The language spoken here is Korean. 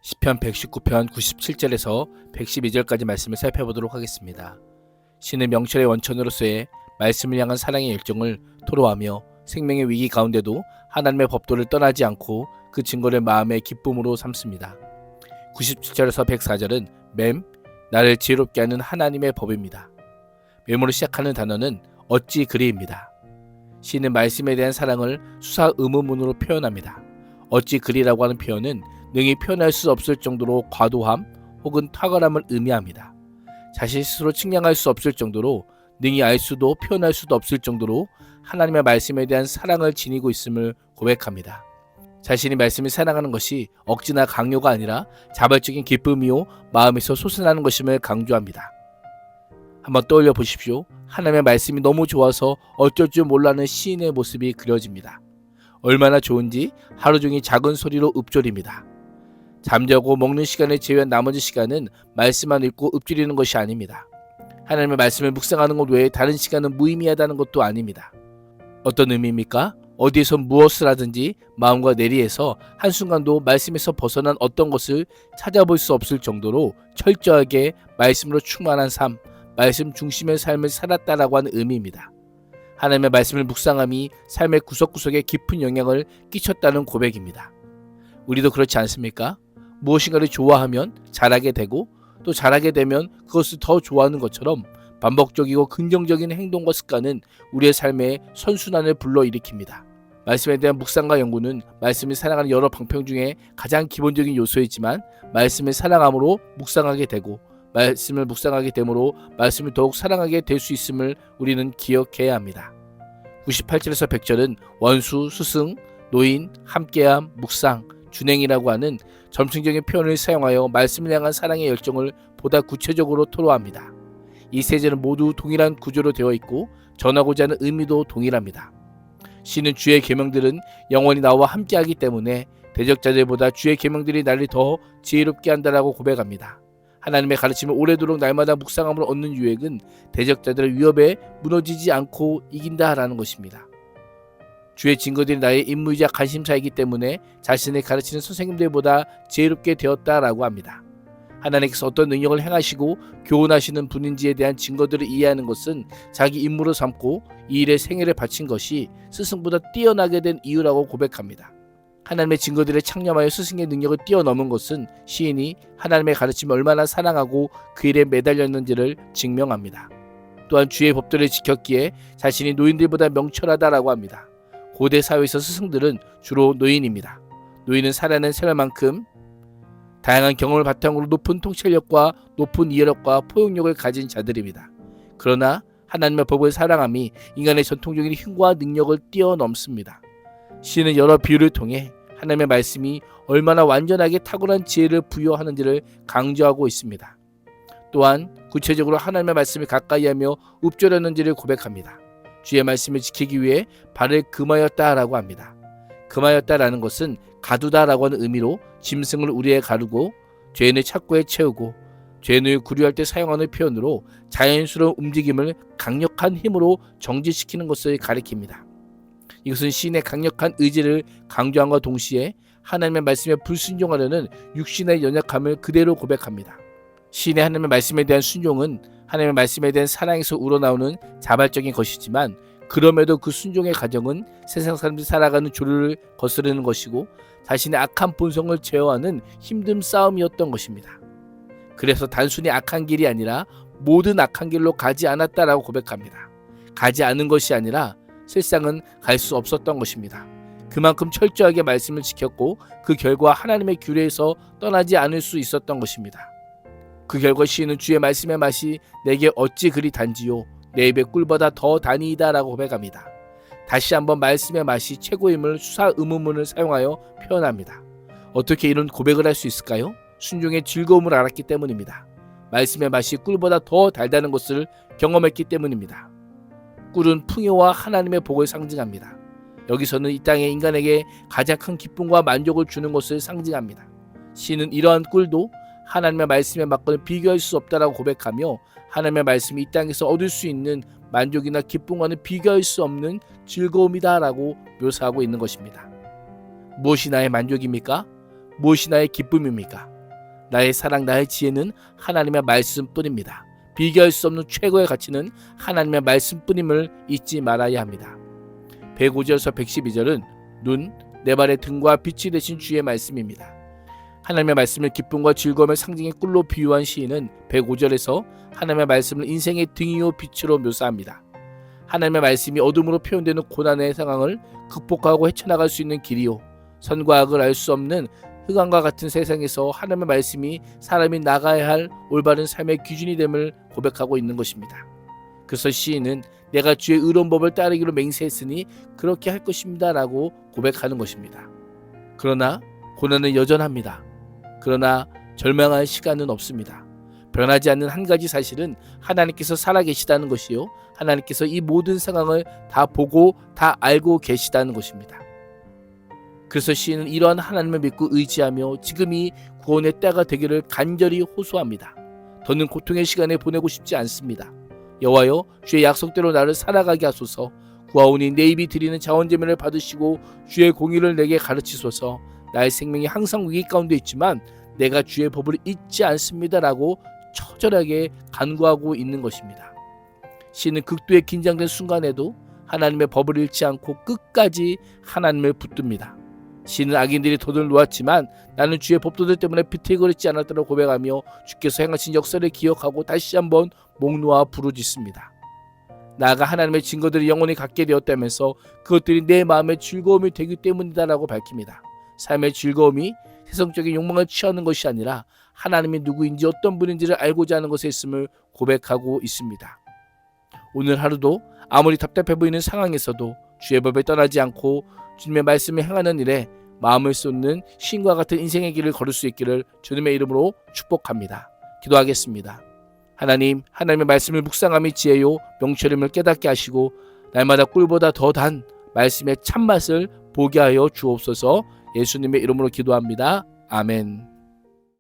시편 119편 97절에서 112절까지 말씀을 살펴보도록 하겠습니다. 신은 명철의 원천으로서의 말씀을 향한 사랑의 열정을 토로하며 생명의 위기 가운데도 하나님의 법도를 떠나지 않고 그 증거를 마음의 기쁨으로 삼습니다. 97절에서 104절은 맴, 나를 지혜롭게 하는 하나님의 법입니다. 맴으로 시작하는 단어는 어찌 그리입니다. 시는 말씀에 대한 사랑을 수사 의문문으로 표현합니다. 어찌 그리라고 하는 표현은 능히 표현할 수 없을 정도로 과도함 혹은 탁월함을 의미합니다. 자신 스스로 측량할 수 없을 정도로 능히 알 수도 표현할 수도 없을 정도로 하나님의 말씀에 대한 사랑을 지니고 있음을 고백합니다. 자신이 말씀을 사랑하는 것이 억지나 강요가 아니라 자발적인 기쁨이요 마음에서 솟아나는 것임을 강조합니다. 한번 떠올려 보십시오. 하나님의 말씀이 너무 좋아서 어쩔 줄 몰라하는 시인의 모습이 그려집니다. 얼마나 좋은지 하루 종일 작은 소리로 읊조립니다. 잠자고 먹는 시간을 제외한 나머지 시간은 말씀만 읽고 읊조리는 것이 아닙니다. 하나님의 말씀을 묵상하는 것 외에 다른 시간은 무의미하다는 것도 아닙니다. 어떤 의미입니까? 어디에서 무엇을 하든지 마음과 내리에서 한순간도 말씀에서 벗어난 어떤 것을 찾아볼 수 없을 정도로 철저하게 말씀으로 충만한 삶, 말씀 중심의 삶을 살았다라고 하는 의미입니다. 하나님의 말씀을 묵상함이 삶의 구석구석에 깊은 영향을 끼쳤다는 고백입니다. 우리도 그렇지 않습니까? 무엇인가를 좋아하면 잘하게 되고 또 잘하게 되면 그것을 더 좋아하는 것처럼 반복적이고 긍정적인 행동과 습관은 우리의 삶에 선순환을 불러일으킵니다. 말씀에 대한 묵상과 연구는 말씀을 사랑하는 여러 방편 중에 가장 기본적인 요소이지만 말씀을 사랑함으로 묵상하게 되고 말씀을 묵상하게 되므로 말씀을 더욱 사랑하게 될 수 있음을 우리는 기억해야 합니다. 98절에서 100절은 원수, 스승, 노인, 함께함, 묵상, 준행이라고 하는 점층적인 표현을 사용하여 말씀을 향한 사랑의 열정을 보다 구체적으로 토로합니다. 이 세 절은 모두 동일한 구조로 되어 있고 전하고자 하는 의미도 동일합니다. 시는 주의 계명들은 영원히 나와 함께하기 때문에 대적자들보다 주의 계명들이 나를 더 지혜롭게 한다라고 고백합니다. 하나님의 가르침을 오래도록 날마다 묵상함으로 얻는 유익은 대적자들의 위협에 무너지지 않고 이긴다라는 것입니다. 주의 증거들이 나의 임무이자 관심사이기 때문에 자신을 가르치는 선생님들보다 지혜롭게 되었다라고 합니다. 하나님께서 어떤 능력을 행하시고 교훈하시는 분인지에 대한 증거들을 이해하는 것은 자기 임무로 삼고 이 일에 생애를 바친 것이 스승보다 뛰어나게 된 이유라고 고백합니다. 하나님의 증거들에 창념하여 스승의 능력을 뛰어넘은 것은 시인이 하나님의 가르침을 얼마나 사랑하고 그 일에 매달렸는지를 증명합니다. 또한 주의 법도를 지켰기에 자신이 노인들보다 명철하다라고 합니다. 고대 사회에서 스승들은 주로 노인입니다. 노인은 살아낸 세월만큼 다양한 경험을 바탕으로 높은 통찰력과 높은 이해력과 포용력을 가진 자들입니다. 그러나 하나님의 법을 사랑함이 인간의 전통적인 힘과 능력을 뛰어넘습니다. 시는 여러 비유를 통해 하나님의 말씀이 얼마나 완전하게 탁월한 지혜를 부여하는지를 강조하고 있습니다. 또한 구체적으로 하나님의 말씀을 가까이하며 읊조렸는지를 고백합니다. 주의 말씀을 지키기 위해 발을 금하였다라고 합니다. 금하였다라는 것은 가두다라고 하는 의미로 짐승을 우리에 가르고 죄인을 착고에 채우고 죄인을 구류할 때 사용하는 표현으로 자연스러운 움직임을 강력한 힘으로 정지시키는 것을 가리킵니다. 이것은 시인의 강력한 의지를 강조함과 동시에 하나님의 말씀에 불순종하려는 육신의 연약함을 그대로 고백합니다. 시인의 하나님의 말씀에 대한 순종은 하나님의 말씀에 대한 사랑에서 우러나오는 자발적인 것이지만 그럼에도 그 순종의 과정은 세상 사람들이 살아가는 조류를 거스르는 것이고 자신의 악한 본성을 제어하는 힘든 싸움이었던 것입니다. 그래서 단순히 악한 길이 아니라 모든 악한 길로 가지 않았다라고 고백합니다. 가지 않은 것이 아니라 실상은 갈 수 없었던 것입니다. 그만큼 철저하게 말씀을 지켰고 그 결과 하나님의 규례에서 떠나지 않을 수 있었던 것입니다. 그 결과 시인은 주의 말씀의 맛이 내게 어찌 그리 단지요 내 입의 꿀보다 더 다니이다 라고 고백합니다. 다시 한번 말씀의 맛이 최고임을 수사 의문문을 사용하여 표현합니다. 어떻게 이런 고백을 할 수 있을까요? 순종의 즐거움을 알았기 때문입니다. 말씀의 맛이 꿀보다 더 달다는 것을 경험했기 때문입니다. 꿀은 풍요와 하나님의 복을 상징합니다. 여기서는 이 땅의 인간에게 가장 큰 기쁨과 만족을 주는 것을 상징합니다. 시는 이러한 꿀도 하나님의 말씀의 맛과는 비교할 수 없다라고 고백하며 하나님의 말씀이 이 땅에서 얻을 수 있는 만족이나 기쁨과는 비교할 수 없는 즐거움이다라고 묘사하고 있는 것입니다. 무엇이 나의 만족입니까? 무엇이 나의 기쁨입니까? 나의 사랑, 나의 지혜는 하나님의 말씀뿐입니다. 비교할 수 없는 최고의 가치는 하나님의 말씀뿐임을 잊지 말아야 합니다. 105절에서 112절은 눈, 내 발의 등과 빛이 되신 주의 말씀입니다. 하나님의 말씀을 기쁨과 즐거움의 상징의 꿀로 비유한 시인은 105절에서 하나님의 말씀을 인생의 등이요 빛으로 묘사합니다. 하나님의 말씀이 어둠으로 표현되는 고난의 상황을 극복하고 헤쳐나갈 수 있는 길이요, 선과 악을 알 수 없는 흑암과 같은 세상에서 하나님의 말씀이 사람이 나가야 할 올바른 삶의 기준이 됨을 고백하고 있는 것입니다. 그래서 시인은 내가 주의 의로운 법을 따르기로 맹세했으니 그렇게 할 것입니다 라고 고백하는 것입니다. 그러나 고난은 여전합니다. 그러나 절망할 시간은 없습니다. 변하지 않는 한 가지 사실은 하나님께서 살아계시다는 것이요, 하나님께서 이 모든 상황을 다 보고 다 알고 계시다는 것입니다. 그래서 시인은 이러한 하나님을 믿고 의지하며 지금이 구원의 때가 되기를 간절히 호소합니다. 더는 고통의 시간에 보내고 싶지 않습니다. 여호와여, 주의 약속대로 나를 살아가게 하소서. 구하오니 내 입이 드리는 자원제물을 받으시고 주의 공의를 내게 가르치소서. 나의 생명이 항상 위기 가운데 있지만 내가 주의 법을 잊지 않습니다 라고 처절하게 간구하고 있는 것입니다. 시인은 극도의 긴장된 순간에도 하나님의 법을 잃지 않고 끝까지 하나님을 붙듭니다. 시인은 악인들이 도전을 놓았지만 나는 주의 법도들 때문에 비틀거리지 않았다고 고백하며 주께서 행하신 역사를 기억하고 다시 한번 목 놓아 부르짖습니다. 나아가 하나님의 증거들이 영원히 갖게 되었다면서 그것들이 내 마음의 즐거움이 되기 때문이다라고 밝힙니다. 삶의 즐거움이 세상적인 욕망을 취하는 것이 아니라 하나님이 누구인지 어떤 분인지를 알고자 하는 것에 있음을 고백하고 있습니다. 오늘 하루도 아무리 답답해 보이는 상황에서도 주의 법에 떠나지 않고 주님의 말씀을 행하는 일에 마음을 쏟는 신과 같은 인생의 길을 걸을 수 있기를 주님의 이름으로 축복합니다. 기도하겠습니다. 하나님, 하나님의 말씀을 묵상함이 지혜요 명철임을 깨닫게 하시고 날마다 꿀보다 더 단 말씀의 참맛을 보게 하여 주옵소서. 예수님의 이름으로 기도합니다. 아멘.